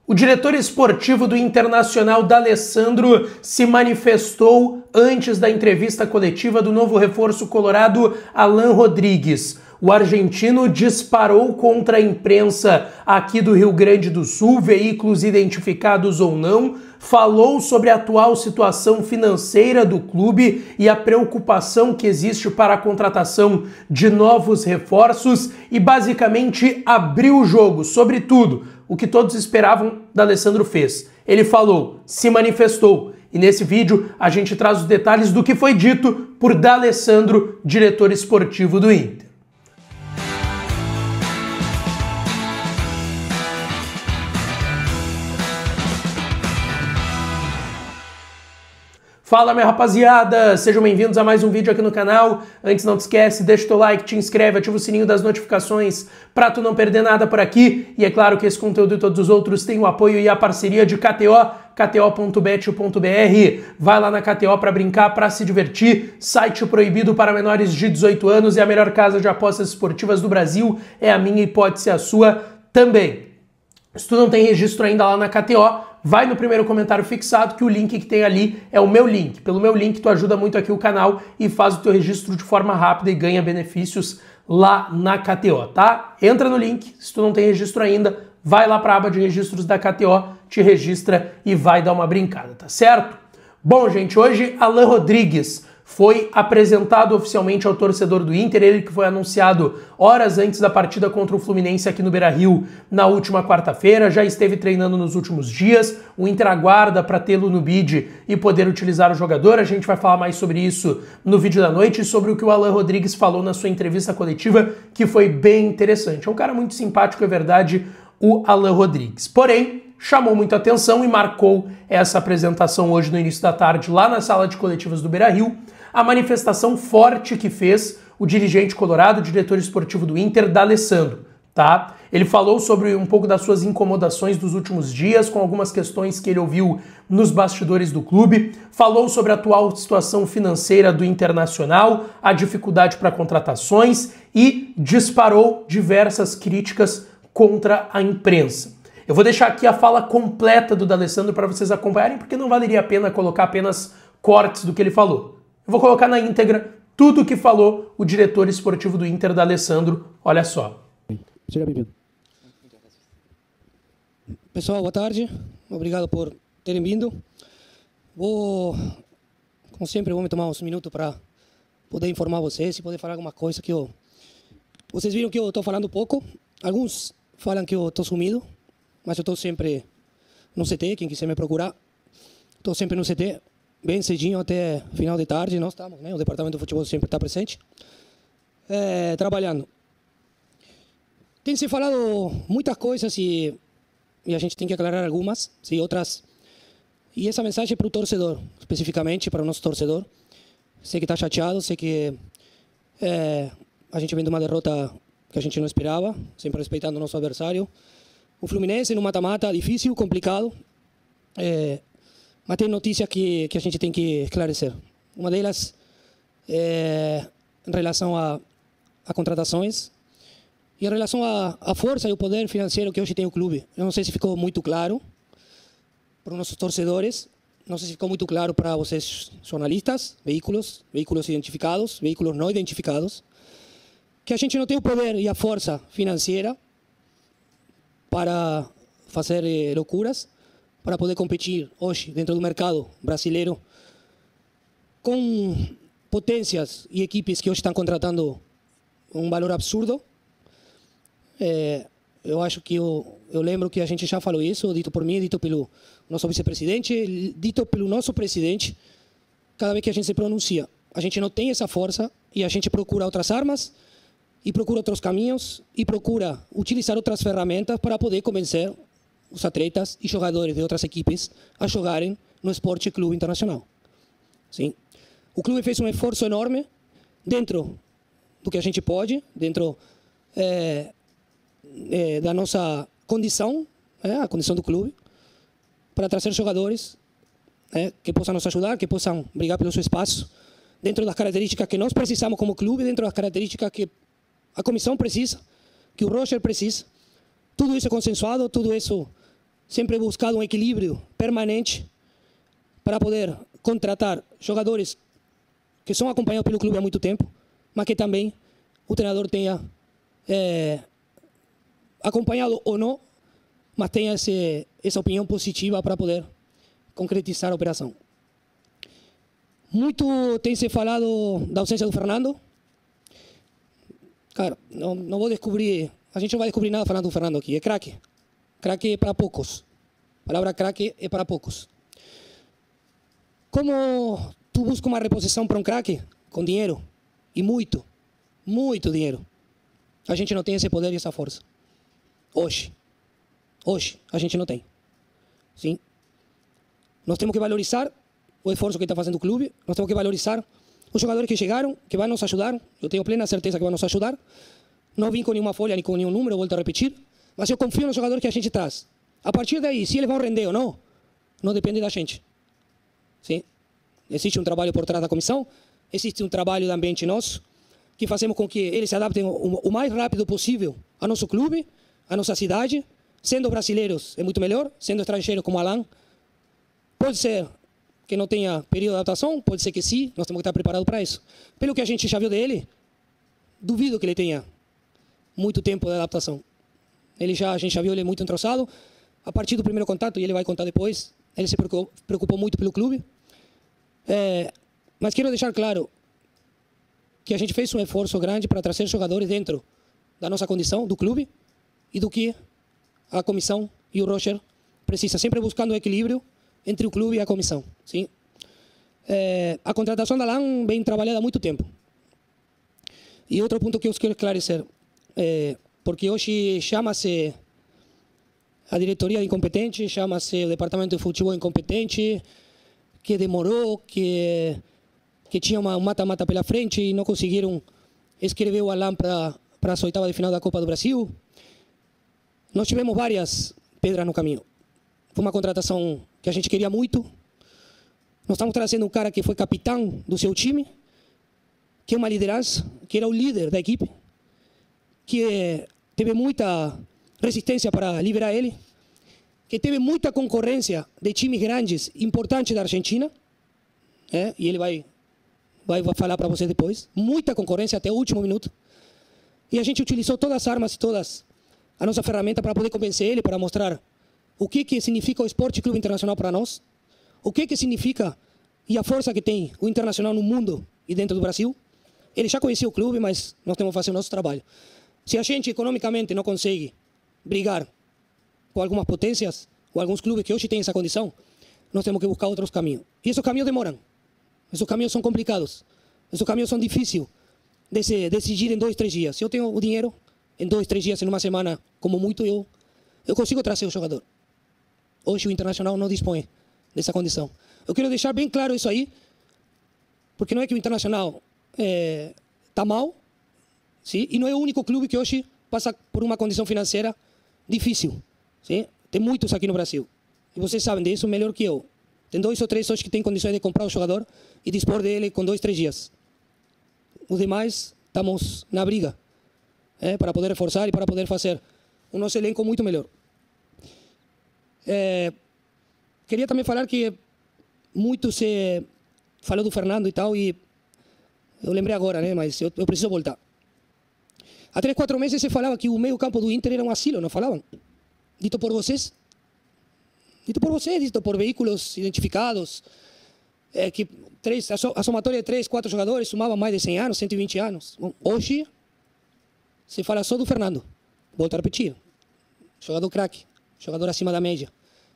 O diretor esportivo do Internacional, D'Alessandro, se manifestou antes da entrevista coletiva do novo reforço colorado, Alan Rodrigues. O argentino disparou contra a imprensa aqui do Rio Grande do Sul, veículos identificados ou não, falou sobre a atual situação financeira do clube e a preocupação que existe para a contratação de novos reforços e basicamente abriu o jogo, sobretudo o que todos esperavam, D'Alessandro fez. Ele falou, se manifestou, e nesse vídeo a gente traz os detalhes do que foi dito por D'Alessandro, diretor esportivo do Inter. Fala, minha rapaziada! Sejam bem-vindos a mais um vídeo aqui no canal. Antes, não te esquece, deixa o teu like, te inscreve, ativa o sininho das notificações pra tu não perder nada por aqui. E é claro que esse conteúdo e todos os outros têm o apoio e a parceria de KTO, kto.bet.br. Vai lá na KTO pra brincar, pra se divertir. Site proibido para menores de 18 anos e a melhor casa de apostas esportivas do Brasil. É a minha e pode ser a sua também. Se tu não tem registro ainda lá na KTO, vai no primeiro comentário fixado que o link que tem ali é o meu link. Pelo meu link tu ajuda muito aqui o canal e faz o teu registro de forma rápida e ganha benefícios lá na KTO, tá? Entra no link, se tu não tem registro ainda, vai lá para a aba de registros da KTO, te registra e vai dar uma brincada, tá certo? Bom, gente, hoje Alan Rodrigues foi apresentado oficialmente ao torcedor do Inter, ele que foi anunciado horas antes da partida contra o Fluminense aqui no Beira-Rio na última quarta-feira, já esteve treinando nos últimos dias, o Inter aguarda para tê-lo no bid e poder utilizar o jogador, a gente vai falar mais sobre isso no vídeo da noite, sobre o que o Alan Rodrigues falou na sua entrevista coletiva, que foi bem interessante. É um cara muito simpático, é verdade, o Alan Rodrigues. Porém, chamou muito atenção e marcou essa apresentação hoje no início da tarde lá na sala de coletivas do Beira-Rio, a manifestação forte que fez o dirigente colorado, o diretor esportivo do Inter, D'Alessandro, tá? Ele falou sobre um pouco das suas incomodações dos últimos dias, com algumas questões que ele ouviu nos bastidores do clube, falou sobre a atual situação financeira do Internacional, a dificuldade para contratações e disparou diversas críticas contra a imprensa. Eu vou deixar aqui a fala completa do D'Alessandro para vocês acompanharem, porque não valeria a pena colocar apenas cortes do que ele falou. Eu vou colocar na íntegra tudo o que falou o diretor esportivo do Inter, D'Alessandro. Olha só. Seja bem-vindo. Pessoal, boa tarde. Obrigado por terem vindo. Como sempre, vou me tomar uns minutos para poder informar vocês e poder falar alguma coisa que Vocês viram que eu estou falando pouco. Alguns falam que eu estou sumido, mas eu estou sempre no CT, quem quiser me procurar. Estou sempre no CT. Bem cedinho até final de tarde, nós estamos, né? O departamento de futebol sempre está presente, trabalhando. Tem se falado muitas coisas e a gente tem que aclarar algumas, e outras. E essa mensagem é para o torcedor, especificamente para o nosso torcedor. Sei que está chateado, sei que a gente vem de uma derrota que a gente não esperava, sempre respeitando o nosso adversário. O Fluminense no mata-mata, difícil, complicado. Mas tem notícias que a gente tem que esclarecer. Uma delas é em relação a contratações e em relação à força e o poder financeiro que hoje tem o clube. Eu não sei se ficou muito claro para os nossos torcedores, não sei se ficou muito claro para vocês jornalistas, veículos identificados, veículos não identificados, que a gente não tem o poder e a força financeira para fazer loucuras, para poder competir hoje dentro do mercado brasileiro com potências e equipes que hoje estão contratando um valor absurdo. Eu acho que eu lembro que a gente já falou isso, dito por mim, dito pelo nosso vice-presidente, dito pelo nosso presidente, cada vez que a gente se pronuncia. A gente não tem essa força e a gente procura outras armas e procura outros caminhos e procura utilizar outras ferramentas para poder convencer os atletas e jogadores de outras equipes a jogarem no Esporte Clube Internacional. Sim. O clube fez um esforço enorme dentro do que a gente pode, dentro da nossa condição, a condição do clube, para trazer jogadores que possam nos ajudar, que possam brigar pelo seu espaço, dentro das características que nós precisamos como clube, dentro das características que a comissão precisa, que o Roger precisa. Tudo isso é consensuado, tudo isso sempre buscado um equilíbrio permanente para poder contratar jogadores que são acompanhados pelo clube há muito tempo, mas que também o treinador tenha acompanhado ou não, mas tenha essa opinião positiva para poder concretizar a operação. Muito tem se falado da ausência do Fernando. Cara, não vou descobrir, a gente não vai descobrir nada falando do Fernando aqui. É craque. Craque é para poucos. A palavra craque é para poucos. Como tu busca uma reposição para um craque? Com dinheiro. E muito dinheiro. A gente não tem esse poder e essa força. Hoje a gente não tem. Sim? Nós temos que valorizar o esforço que está fazendo o clube. Nós temos que valorizar os jogadores que chegaram, que vão nos ajudar. Eu tenho plena certeza que vão nos ajudar. Não vim com nenhuma folha, nem com nenhum número, volto a repetir. Mas eu confio nos jogadores que a gente traz. A partir daí, se eles vão render ou não depende da gente. Sim? Existe um trabalho por trás da comissão, existe um trabalho de ambiente nosso, que fazemos com que eles se adaptem o mais rápido possível ao nosso clube, à nossa cidade. Sendo brasileiros é muito melhor, sendo estrangeiros como Alan, pode ser que não tenha período de adaptação, pode ser que sim, nós temos que estar preparados para isso. Pelo que a gente já viu dele, duvido que ele tenha muito tempo de adaptação. A gente já viu ele muito entrosado. A partir do primeiro contato, e ele vai contar depois, ele se preocupou muito pelo clube. Mas quero deixar claro que a gente fez um esforço grande para trazer jogadores dentro da nossa condição, do clube, e do que a comissão e o Roger precisa, sempre buscando um equilíbrio entre o clube e a comissão. Sim? A contratação da Alan vem trabalhada há muito tempo. E outro ponto que eu quero esclarecer, porque hoje chama-se a diretoria incompetente, chama-se o departamento de futebol incompetente, que demorou, que tinha um mata-mata pela frente e não conseguiram escrever o Alan para as oitavas de final da Copa do Brasil. Nós tivemos várias pedras no caminho. Foi uma contratação que a gente queria muito. Nós estamos trazendo um cara que foi capitão do seu time, que é uma liderança, que era o líder da equipe, que teve muita resistência para liberar ele, que teve muita concorrência de times grandes, importantes da Argentina, e ele vai falar para você depois. Muita concorrência até o último minuto. E a gente utilizou todas as armas e todas a nossa ferramenta para poder convencer ele, para mostrar o que significa o Esporte Clube Internacional para nós, o que significa e a força que tem o Internacional no mundo e dentro do Brasil. Ele já conhecia o clube, mas nós temos que fazer o nosso trabalho. Se a gente economicamente não consegue brigar com algumas potências ou alguns clubes que hoje têm essa condição, nós temos que buscar outros caminhos. E esses caminhos demoram. Esses caminhos são complicados. Esses caminhos são difíceis de se decidir em 2, 3 dias. Se eu tenho o dinheiro, em 2, 3 dias, em uma semana, como muito, eu consigo trazer o jogador. Hoje o Internacional não dispõe dessa condição. Eu quero deixar bem claro isso aí, porque não é que o Internacional está mal, sim? E não é o único clube que hoje passa por uma condição financeira difícil. Sim? Tem muitos aqui no Brasil. E vocês sabem disso melhor que eu. Tem 2 ou 3 hoje que têm condições de comprar o jogador e dispor dele com 2, 3 dias. Os demais estamos na briga para poder reforçar e para poder fazer o nosso elenco muito melhor. Queria também falar que muito se falou do Fernando e tal, e eu lembrei agora, mas eu preciso voltar. Há 3, 4 meses se falava que o meio campo do Inter era um asilo, não falavam? Dito por vocês? Dito por vocês, dito por veículos identificados, que a somatória de 3, 4 jogadores sumava mais de 100 anos, 120 anos. Bom, hoje se fala só do Fernando. Volto a repetir. Jogador craque, jogador acima da média.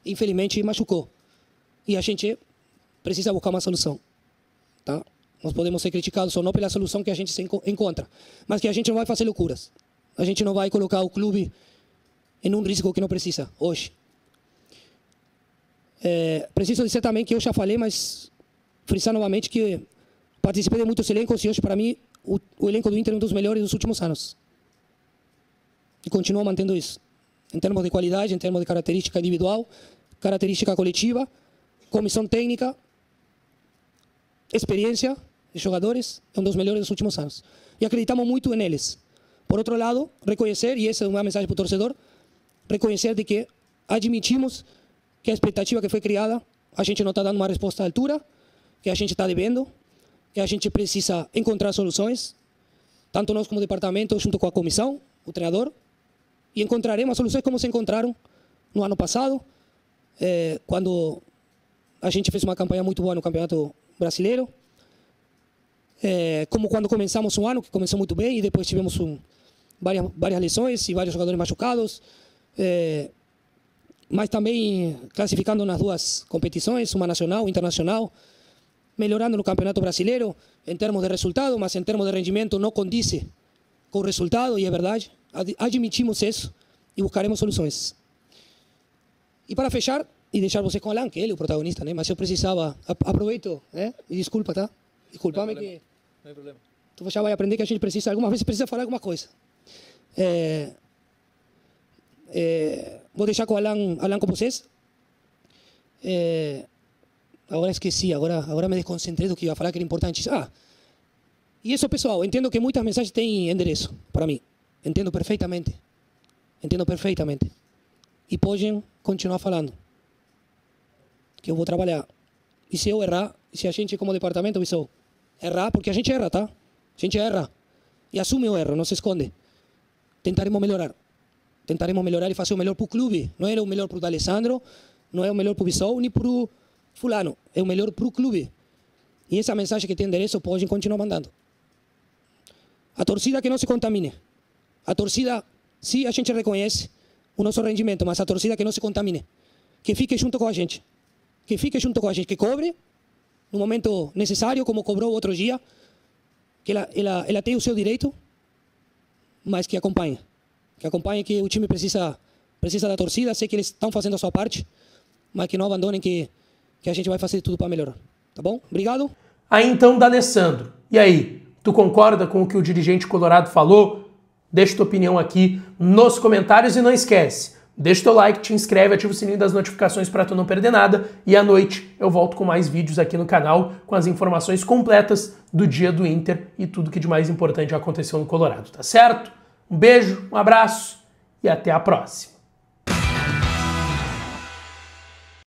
Infelizmente machucou. E a gente precisa buscar uma solução. Tá? Nós podemos ser criticados ou não pela solução que a gente se encontra, mas que a gente não vai fazer loucuras. A gente não vai colocar o clube em um risco que não precisa hoje. Preciso dizer também que eu já falei, mas frisar novamente que participei de muitos elencos e hoje, para mim, o elenco do Inter é um dos melhores dos últimos anos. E continuo mantendo isso. Em termos de qualidade, em termos de característica individual, característica coletiva, comissão técnica, experiência de jogadores, é um dos melhores dos últimos anos. E acreditamos muito neles. Por outro lado, reconhecer, e essa é uma mensagem para o torcedor, reconhecer de que admitimos que a expectativa que foi criada, a gente não está dando uma resposta à altura, que a gente está devendo, que a gente precisa encontrar soluções, tanto nós como departamento, junto com a comissão, o treinador, e encontraremos soluções como se encontraram no ano passado, quando a gente fez uma campanha muito boa no Campeonato Brasileiro, como quando começamos um ano, que começou muito bem, e depois tivemos várias lesões e vários jogadores machucados, mas também classificando nas duas competições, uma nacional e internacional, melhorando no Campeonato Brasileiro em termos de resultado, mas em termos de rendimento não condiz com o resultado, e é verdade. Admitimos isso e buscaremos soluções. E para fechar, e deixar você com o Alan, que ele é o protagonista, né? Mas eu precisava, aproveito, né? E desculpa, tá? Desculpa-me que... Não hay problema. Tu já vai aprender que a gente precisa, algumas vezes precisa falar alguma coisa. Vou deixar com o Alan com vocês. Agora esqueci, agora me desconcentrei do que ia falar, que era importante. E isso, pessoal, entendo que muitas mensagens têm endereço para mim. Entendo perfeitamente. E podem continuar falando. Que eu vou trabalhar. E se eu errar, se a gente como departamento errar, porque a gente erra, tá? A gente erra. E assume o erro, não se esconde. Tentaremos melhorar e fazer o melhor para o clube. Não é o melhor para o D'Alessandro, não é o melhor para o Bissau, nem para o fulano. É o melhor para o clube. E essa mensagem que tem endereço, podem continuar mandando. A torcida que não se contamine. A torcida, sim, a gente reconhece o nosso rendimento, mas a torcida que não se contamine. Que fique junto com a gente. Que cobre no momento necessário, como cobrou outro dia. Que ela tem o seu direito, mas que acompanhe. Que o time precisa da torcida. Sei que eles estão fazendo a sua parte, mas que não abandonem, que a gente vai fazer tudo para melhorar. Tá bom? Obrigado. Aí então, D'Alessandro, e aí? Tu concorda com o que o dirigente colorado falou? Deixa tua opinião aqui nos comentários e não esquece, deixa teu like, te inscreve, ativa o sininho das notificações para tu não perder nada, e à noite eu volto com mais vídeos aqui no canal com as informações completas do dia do Inter e tudo que de mais importante aconteceu no Colorado, tá certo? Um beijo, um abraço e até a próxima.